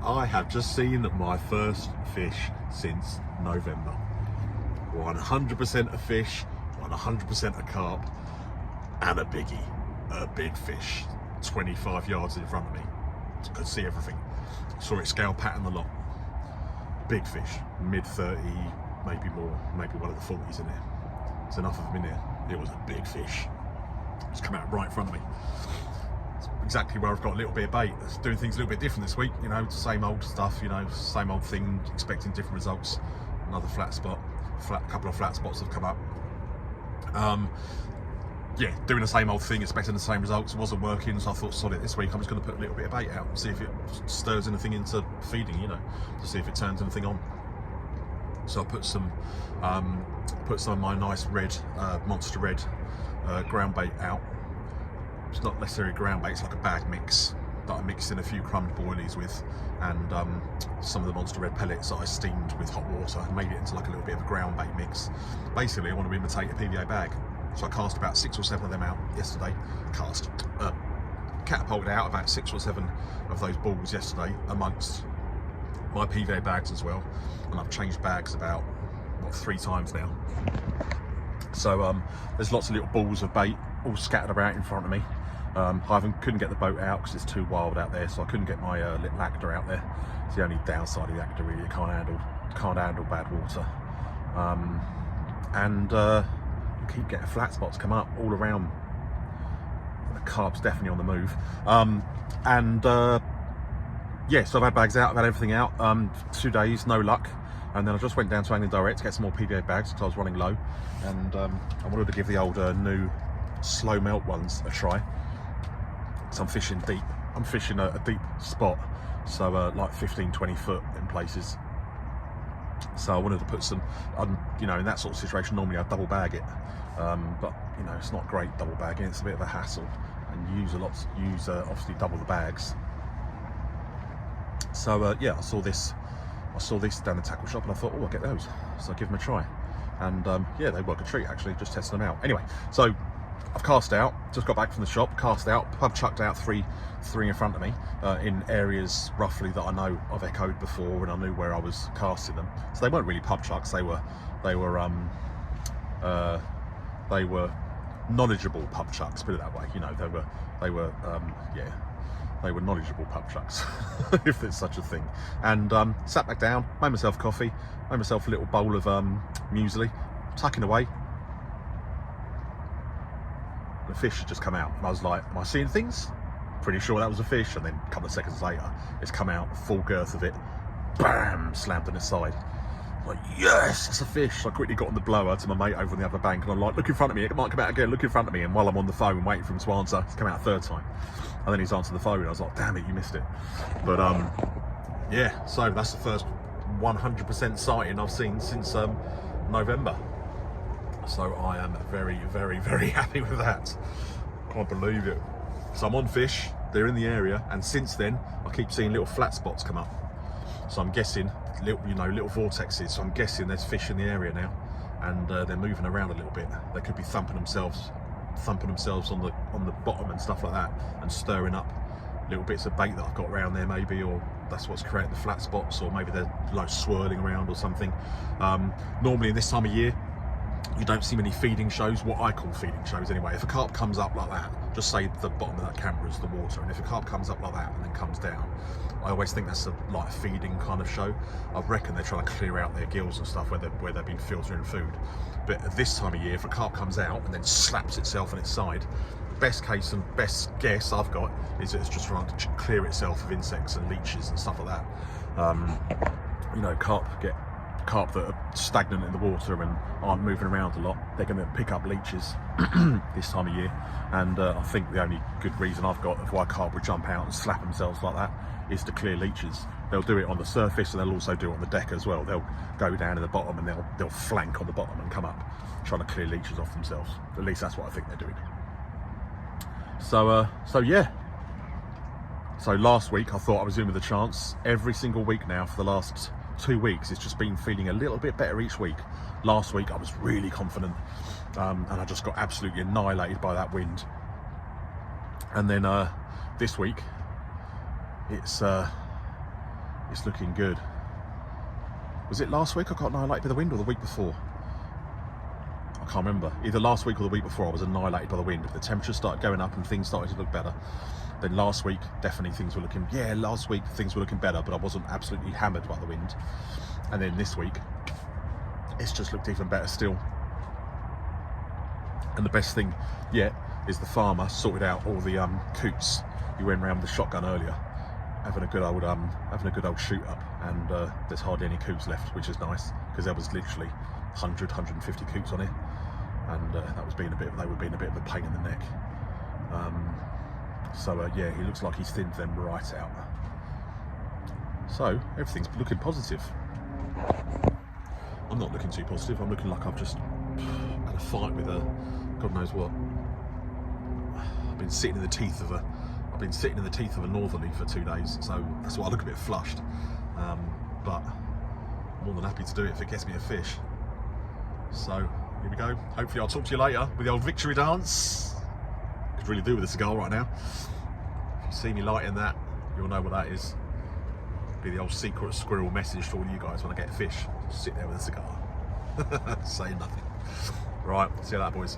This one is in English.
I have just seen my first fish since November. 100% a fish, 100% a carp, and a biggie, a big fish, 25 yards in front of me. Could see everything. Saw it scale pattern a lot. Big fish, mid 30, maybe more, maybe one of the 40s in there. There's enough of them in there. It was a big fish. It's come out right in front of me. It's exactly where I've got a little bit of bait. It's doing things a little bit different this week, you know, same old stuff, you know, same old thing, expecting different results. Another flat spot, a couple of flat spots have come up. Yeah, doing the same old thing, expecting the same results. It wasn't working, so I thought, sod it, this week I'm just going to put a little bit of bait out and see if it stirs anything into feeding, you know, to see if it turns anything on. So I put some of my nice red, monster red ground bait out. It's not necessarily ground bait, it's like a bag mix that I mixed in a few crumbed boilies with, and some of the monster red pellets that I steamed with hot water and made it into like a little bit of a ground bait mix. Basically, I want to imitate a PVA bag. So I cast about 6 or 7 of them out yesterday. Catapulted out about 6 or 7 of those balls yesterday amongst my PVA bags as well. And I've changed bags about, what, 3 times now. So there's lots of little balls of bait all scattered about in front of me. Couldn't get the boat out because it's too wild out there, so I couldn't get my little actor out there. It's the only downside of the actor, really. It can't handle bad water. Keep getting flat spots come up all around. The carp's definitely on the move. Yeah, so I've had bags out, I've had everything out. 2 days, no luck. And then I just went down to Angling Direct to get some more PVA bags because I was running low. And I wanted to give the old new slow melt ones a try. So I'm fishing deep. I'm fishing a deep spot, so like 15-20 foot in places. So I wanted to put some, you know, in that sort of situation normally I'd double bag it, but you know, it's not great double bagging. It's a bit of a hassle, and use obviously double the bags. So yeah, I saw this down the tackle shop, and I thought, oh, I'll get those. So I give them a try, and yeah, they work a treat actually. Just testing them out. Anyway, so I've cast out, just got back from the shop, cast out, I've chucked out three in front of me in areas roughly that I know I've echoed before, and I knew where I was casting them. So they weren't really pub chucks, they were knowledgeable pub chucks, put it that way. You know, they were knowledgeable pub chucks, if there's such a thing. And sat back down, made myself coffee, made myself a little bowl of muesli, tucking away. The fish had just come out, and I was like, am I seeing things? Pretty sure that was a fish. And then a couple of seconds later, it's come out, full girth of it, bam, slammed on its side. I'm like, yes, that's a fish. So I quickly got on the blower to my mate over on the other bank, and I'm like, look in front of me, it might come out again, look in front of me. And while I'm on the phone waiting for him to answer, it's come out a 3rd time. And then he's answered the phone, and I was like, damn it, you missed it. But yeah, so that's the first 100% sighting I've seen since November. So I am very, very, very happy with that. Can't believe it. So I'm on fish, they're in the area, and since then I keep seeing little flat spots come up. So I'm guessing little vortexes. So I'm guessing there's fish in the area now, and they're moving around a little bit. They could be thumping themselves on the bottom and stuff like that, and stirring up little bits of bait that I've got around there, maybe, or that's what's creating the flat spots, or maybe they're like swirling around or something. Normally in this time of year, you don't see many feeding shows, what I call feeding shows anyway. If a carp comes up like that, just say the bottom of that camera is the water, and if a carp comes up like that and then comes down, I always think that's like a feeding kind of show. I reckon they're trying to clear out their gills and stuff where they've been filtering food. But at this time of year, if a carp comes out and then slaps itself on its side, best case and best guess I've got is that it's just trying to clear itself of insects and leeches and stuff like that. You know, carp that are stagnant in the water and aren't moving around a lot, they're going to pick up leeches this time of year. And I think the only good reason I've got of why carp would jump out and slap themselves like that is to clear leeches. They'll do it on the surface, and they'll also do it on the deck as well. They'll go down to the bottom, and they'll flank on the bottom and come up trying to clear leeches off themselves. At least that's what I think they're doing. So yeah. So last week I thought I was in with a chance. Every single week now for the last 2 weeks, it's just been feeling a little bit better each week. Last week I was really confident, and I just got absolutely annihilated by that wind. And then this week it's looking good. Was it last week I got annihilated by the wind, or the week before? I can't remember. Either last week or the week before I was annihilated by the wind. The temperature started going up and things started to look better. Then last week, definitely things were looking, last week things were looking better, but I wasn't absolutely hammered by the wind. And then this week, it's just looked even better still. And the best thing yet is the farmer sorted out all the coots. He went around with the shotgun earlier, having a good old shoot up, and there's hardly any coots left, which is nice, because there was literally 100, 150 coots on it, and that was being a bit of a pain in the neck. So yeah, he looks like he's thinned them right out. So everything's looking positive. I'm not looking too positive. I'm looking like I've just had a fight with a God knows what. I've been sitting in the teeth of a northerly for 2 days, so that's why I look a bit flushed. But I'm more than happy to do it if it gets me a fish. So here we go. Hopefully I'll talk to you later with the old victory dance. Could really do with a cigar right now. If you see me lighting that, you'll know what that is. Be the old secret squirrel message to all you guys when I get a fish. Just sit there with a cigar, saying nothing. Right, see you later, boys.